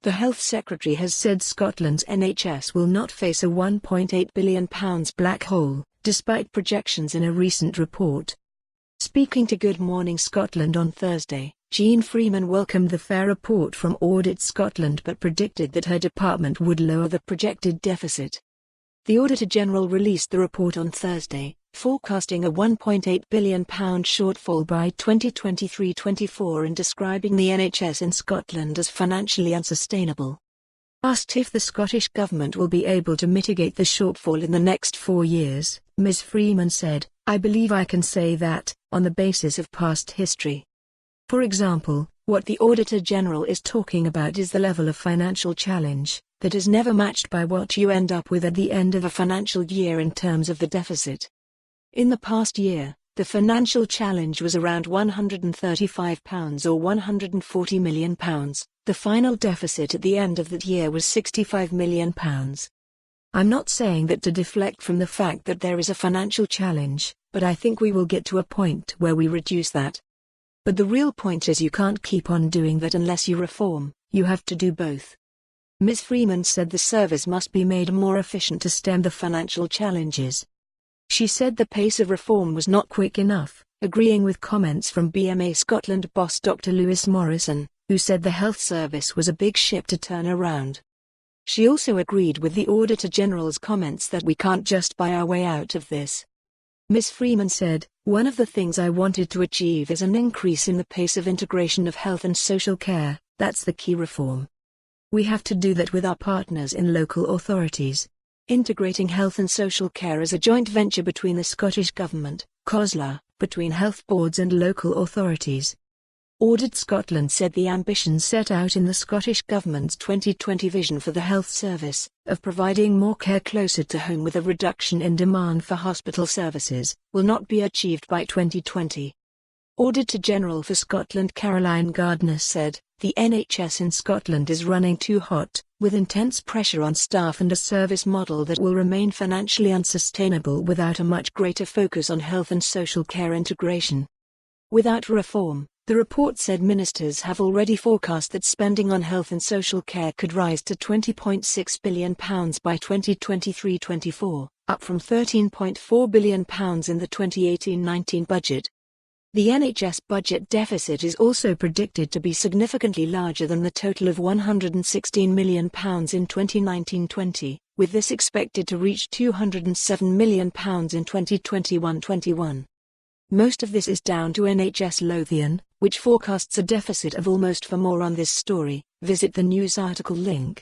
The Health Secretary has said Scotland's NHS will not face a £1.8 billion black hole, despite projections in a recent report. Speaking to Good Morning Scotland on Thursday, Jeane Freeman welcomed the fair report from Audit Scotland but predicted that her department would lower the projected deficit. The Auditor General released the report on Thursday, forecasting a £1.8 billion shortfall by 2023-24 and describing the NHS in Scotland as financially unsustainable. Asked if the Scottish Government will be able to mitigate the shortfall in the next 4 years, Ms Freeman said, "I believe I can say that, on the basis of past history. For example, what the Auditor General is talking about is the level of financial challenge that is never matched by what you end up with at the end of a financial year in terms of the deficit. In the past year, the financial challenge was around £135 or £140 million. The final deficit at the end of that year was £65 million. I'm not saying that to deflect from the fact that there is a financial challenge, but I think we will get to a point where we reduce that. But the real point is you can't keep on doing that unless you reform, you have to do both." Ms Freeman said the service must be made more efficient to stem the financial challenges. She said the pace of reform was not quick enough, agreeing with comments from BMA Scotland boss Dr. Lewis Morrison, who said the health service was a big ship to turn around. She also agreed with the Auditor General's comments that we can't just buy our way out of this. Ms Freeman said, "One of the things I wanted to achieve is an increase in the pace of integration of health and social care. That's the key reform. We have to do that with our partners in local authorities. Integrating health and social care is a joint venture between the Scottish Government, COSLA, between health boards and local authorities." Audit Scotland said the ambitions set out in the Scottish Government's 2020 vision for the health service, of providing more care closer to home with a reduction in demand for hospital services, will not be achieved by 2020. Auditor General for Scotland Caroline Gardner said, "The NHS in Scotland is running too hot, with intense pressure on staff and a service model that will remain financially unsustainable without a much greater focus on health and social care integration." Without reform, the report said ministers have already forecast that spending on health and social care could rise to £20.6 billion by 2023-24, up from £13.4 billion in the 2018-19 budget. The NHS budget deficit is also predicted to be significantly larger than the total of £116 million in 2019-20, with this expected to reach £207 million in 2021-21. Most of this is down to NHS Lothian, which forecasts a deficit of almost. For more on this story, visit the news article link.